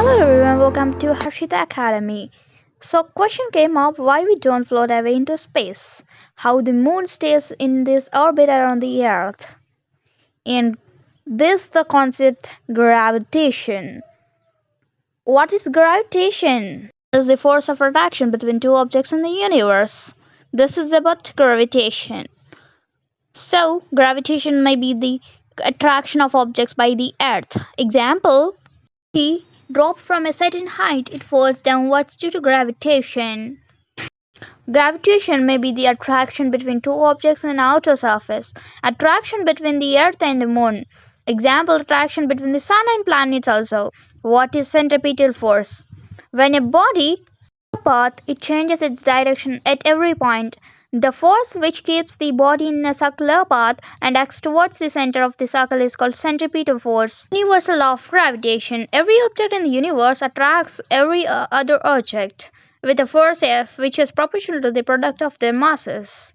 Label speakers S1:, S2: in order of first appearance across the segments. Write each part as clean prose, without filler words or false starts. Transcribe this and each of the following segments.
S1: Hello everyone, welcome to Harshita Academy. So question came up, why we don't float away into space, how the moon stays in this orbit around the earth, and this the concept gravitation. What is gravitation? It is the force of attraction between two objects in the universe. This is about gravitation. So gravitation may be the attraction of objects by the earth. Example, he drops from a certain height, it falls downwards due to gravitation. Gravitation may be the attraction between two objects in an outer surface. Attraction between the earth and the moon. Example, attraction between the sun and planets also. What is centripetal force? When a body path, it changes its direction at every point. The force which keeps the body in a circular path and acts towards the center of the circle is called centripetal force. Universal law of gravitation. Every object in the universe attracts every other object with a force F which is proportional to the product of their masses.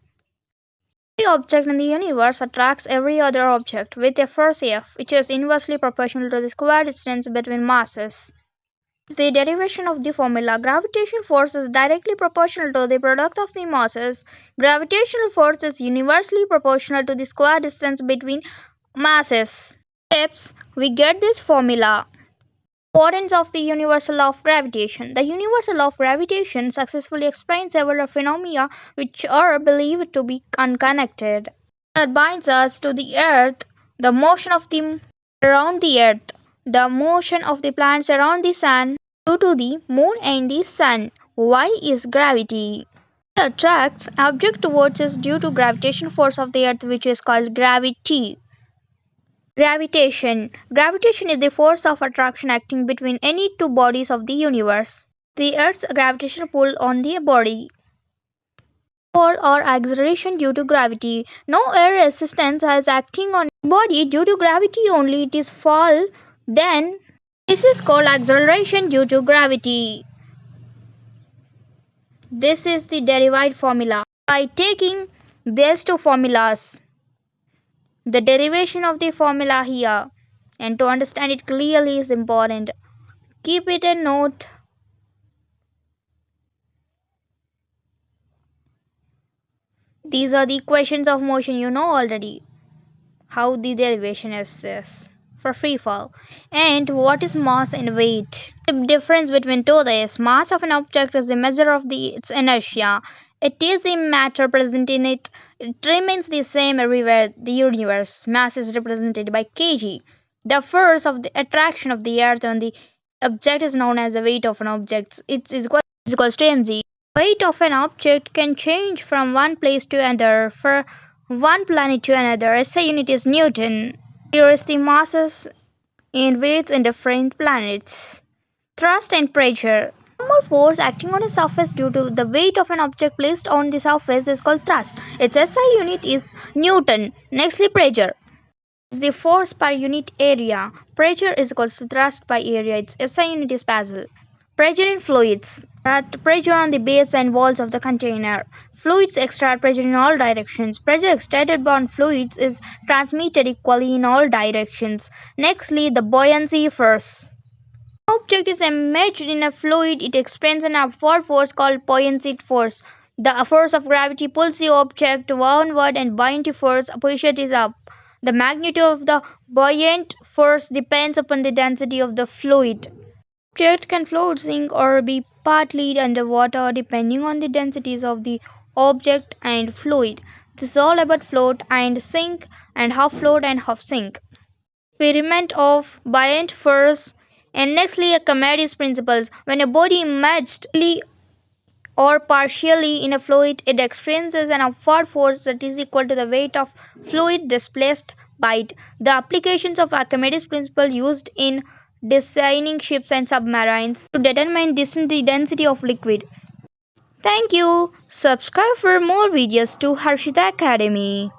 S1: Every object in the universe attracts every other object with a force F which is inversely proportional to the square distance between masses. The derivation of the formula gravitational force is directly proportional to the product of the masses. Gravitational force is universally proportional to the square distance between masses. Steps, we get this formula. Importance of the universal law of gravitation. The universal law of gravitation successfully explains several phenomena which are believed to be unconnected. That binds us to the earth, the motion of the around the earth, the motion of the planets around the sun, due to the moon and the sun. Why is gravity? It attracts object towards us due to gravitational force of the earth which is called gravity. Gravitation. Gravitation is the force of attraction acting between any two bodies of the universe. The earth's gravitational pull on the body. Fall or acceleration due to gravity. No air resistance is acting on the body due to gravity only, it is fall. Then this is called acceleration due to gravity. This is the derived formula. By taking these two formulas, the derivation of the formula here, and to understand it clearly is important. Keep it a note. These are the equations of motion, you know already how the derivation is this for free fall. And what is mass and weight? The difference between two is mass of an object is the measure of its inertia. It is the matter present in it. It remains the same everywhere the universe. Mass is represented by kg. The force of the attraction of the earth on the object is known as the weight of an object. It is equals to mg. Weight of an object can change from one place to another. For one planet to another, SI unit is Newton. Here is the masses and weights in different planets. Thrust and pressure. Normal force acting on a surface due to the weight of an object placed on the surface is called thrust. Its SI unit is Newton. Nextly, pressure is the force per unit area. Pressure is equals to thrust by area. Its SI unit is Pascal. Pressure in fluids. That pressure on the base and walls of the container. Fluids exert pressure in all directions. Pressure exerted on fluids is transmitted equally in all directions. Nextly, the buoyancy force. When an object is immersed in a fluid, it experiences an upward force called buoyancy force. The force of gravity pulls the object downward and buoyancy force pushes it up. The magnitude of the buoyant force depends upon the density of the fluid. The object can float, sink, or be partly underwater depending on the densities of the object and fluid. This is all about float and sink and half float and half sink. Experiment of buoyant force. And nextly, Archimedes principles. When a body immersed or partially in a fluid, it experiences an upward force that is equal to the weight of fluid displaced by it. The applications of Archimedes principle used in designing ships and submarines to determine the density of liquid. Thank you. Subscribe for more videos to Harshita Academy.